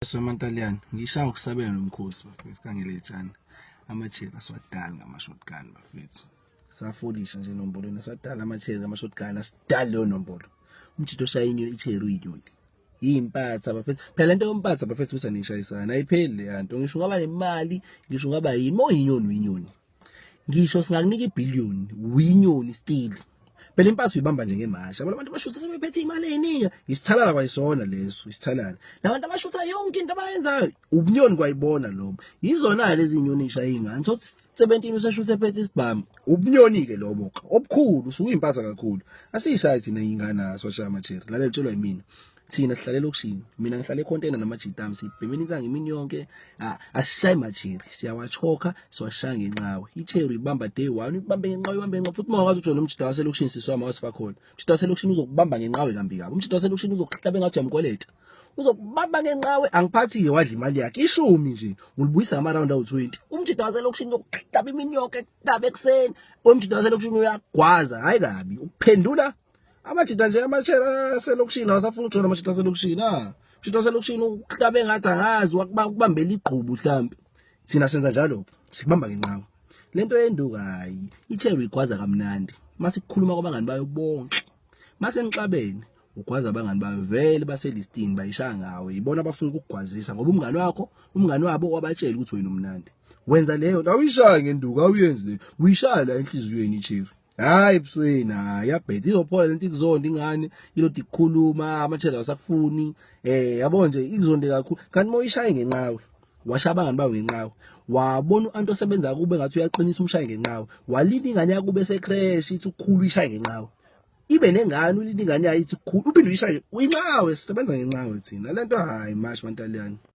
Somantaliyane ngishaya ngokusabela nomkhosi bafethu kangeletshana amachela aswadala ngama-shotgun bafethu safolisha nje nombolweni aswadala amachela ngama-shotgun asidala leyo nombolo umjito oshaya icheri uyinyoni impatha bafethu phela lento yompatha bafethu usanishayisana ayipheli le yanto ngisho ngaba nemali ngisho ngaba yini uyinyoni ngisho singakunika ibhillion uyinyoni still phela impatho uyibamba nje ngemasha abantu bashutha sebephethe imali eningi isithalala kwayisona leso isithalala nabantu abashutha yonke into abayenzayo ubunyoni kwayibona lobo yizona lezi inyoni ishaya ingane sothi 17 useshutha ephethe isibhamu ubunyoni ke lobo obukhulu usuke impatha kakhulu asishaye thina ingane aswashaya amacheri lalela tshelwa yimina thina sihlalela okushini mina ngihlala econtainer namajitami sibhemeni insanga imini yonke asishaye macheri siyawachoka siwashaya ngenqawe icheri ibamba day 1 ibambe ngenqawe futhi mawukazi ujona umjito waselokishini siswama wasifa khona umjito waselokishini uzokubamba ngenqawe kambi kabi umjito waselokishini uzokuhlabe ngathi uyamkweleta uzokubamba ngenqawe angiphathi ke wadla imali yakhe ishumi nje ulibuyisa ama-round awu-20 umjito waselokishini uzokuhlaba imini yonke kuhlabe ekuseni umjito waselokishini uyagwaza hayi kabi ukuphendula amajita nje amachela aselokishini awasafuna ukujona amajita aselokishini umjito waselokishini uhlabe ngathi angazi wakubambela igqubu mhlambe sina senza njalo sikubamba ngenqawe lento yenduka hayi icheri igwaza kamnandi masikukhuluma kwabangani bayo bonke mase nixabene ugwaza abangani bayo vele baselistini bayishaya ngawe ibona abafuna ukugwazisa ngoba umngani wabo wabatshela ukuthi wena umnandi wenza leyo awuyishaya ngenduka awuyenzi le uyishaya la enhliziyweni icheri hayi ebusweni yabhetha izophola lento ikuzonda ingane ilodi kukhuluma amachela wasakufuni yabo nje ikuzonde kakhulu kanti moyishaye ngenqawe washaya abangani bayo ngenqawe wabona uanto osebenza kube ngathi uyaqinisa umshaye ngenqawe walila ingane yakho bese crash ithi ukukhulu ishaye ngenqawe ibe nengane ulila ingane yayo ithi ukukhulu uphinde uyishaye uyinqawe sisebenza ngenqawe thina lento hayi mash mantaliyane.